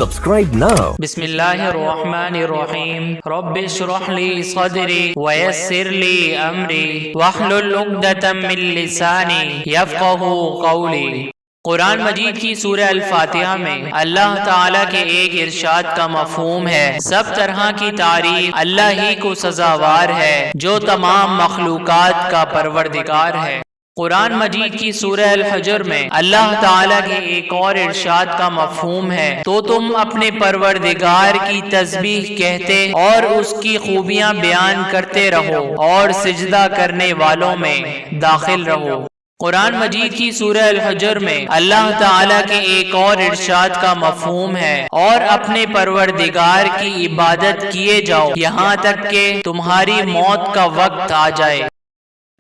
Subscribe now. بسم اللہ الرحمن الرحیم رب اشرح لی صدری ویسر لی امری واحلل عقدۃ من لسانی یفقہوا قولی۔ قرآن مجید کی سورہ الفاتحہ میں اللہ تعالیٰ کے ایک ارشاد کا مفہوم ہے، سب طرح کی تعریف اللہ ہی کو سزاوار ہے جو تمام مخلوقات کا پروردگار ہے۔ قرآن مجید کی سورہ الحجر میں اللہ تعالیٰ کے ایک اور ارشاد کا مفہوم ہے، تو تم اپنے پروردگار کی تسبیح کہتے اور اس کی خوبیاں بیان کرتے رہو اور سجدہ کرنے والوں میں داخل رہو۔ قرآن مجید کی سورہ الحجر میں اللہ تعالیٰ کے ایک اور ارشاد کا مفہوم ہے، اور اپنے پروردگار کی عبادت کیے جاؤ یہاں تک کہ تمہاری موت کا وقت آ جائے۔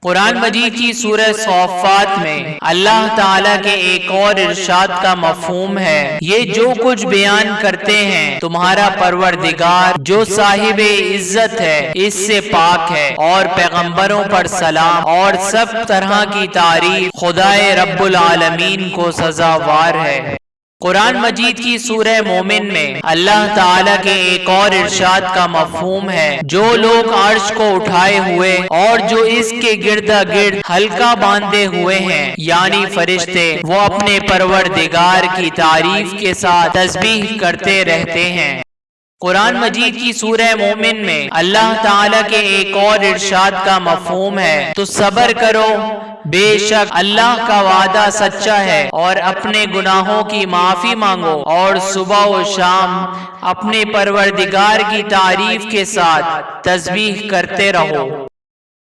قرآن مجید کی سورہ صافات میں اللہ تعالیٰ کے ایک اور ارشاد کا مفہوم ہے، یہ جو کچھ بیان کرتے ہیں تمہارا پروردگار جو صاحب عزت ہے اس سے پاک ہے، اور پیغمبروں پر سلام اور سب طرح کی تعریف خدائے رب العالمین کو سزاوار ہے۔ قرآن مجید کی سورہ مومن میں اللہ تعالیٰ کے ایک اور ارشاد کا مفہوم ہے، جو لوگ عرش کو اٹھائے ہوئے اور جو اس کے گردا گرد حلقہ باندھے ہوئے ہیں یعنی فرشتے، وہ اپنے پروردگار کی تعریف کے ساتھ تسبیح کرتے رہتے ہیں۔ قرآن مجید کی سورہ مومن میں اللہ تعالیٰ کے ایک اور ارشاد کا مفہوم ہے، تو صبر کرو، بے شک اللہ کا وعدہ سچا ہے، اور اپنے گناہوں کی معافی مانگو اور صبح و شام اپنے پروردگار کی تعریف کے ساتھ تسبیح کرتے رہو۔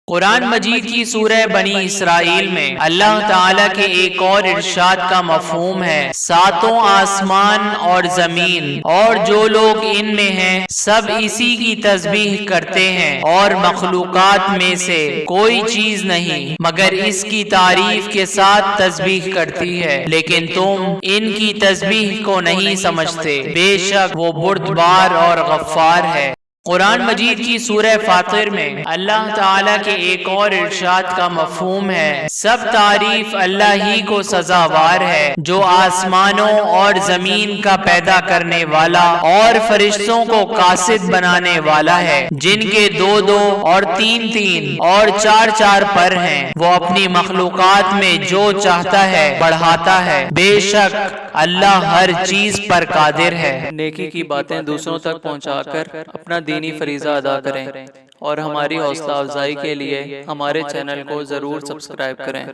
قرآن مجید کی سورہ بنی اسرائیل میں اللہ تعالیٰ کے ایک اور ارشاد کا مفہوم ہے، ساتوں آسمان اور زمین اور جو لوگ ان میں ہیں سب اسی کی تسبیح کرتے ہیں، اور مخلوقات میں سے کوئی چیز نہیں مگر اس کی تعریف کے ساتھ تسبیح کرتی ہے، لیکن تم ان کی تسبیح کو نہیں سمجھتے، بے شک وہ بردبار اور غفار ہے۔ قرآن مجید کی سورہ فاطر میں اللہ تعالیٰ کے ایک اور ارشاد کا مفہوم ہے، سب تعریف اللہ ہی کو سزاوار ہے جو آسمانوں اور زمین کا پیدا کرنے والا اور فرشتوں کو قاصد بنانے والا ہے، جن کے دو دو اور تین تین اور چار چار پر ہیں، وہ اپنی مخلوقات میں جو چاہتا ہے بڑھاتا ہے، بے شک اللہ ہر چیز پر قادر ہے۔ نیکی کی باتیں دوسروں تک پہنچا کر اپنا دینی فریضہ ادا کریں، اور ہماری حوصلہ افزائی کے لیے ہمارے چینل کو ضرور سبسکرائب کریں۔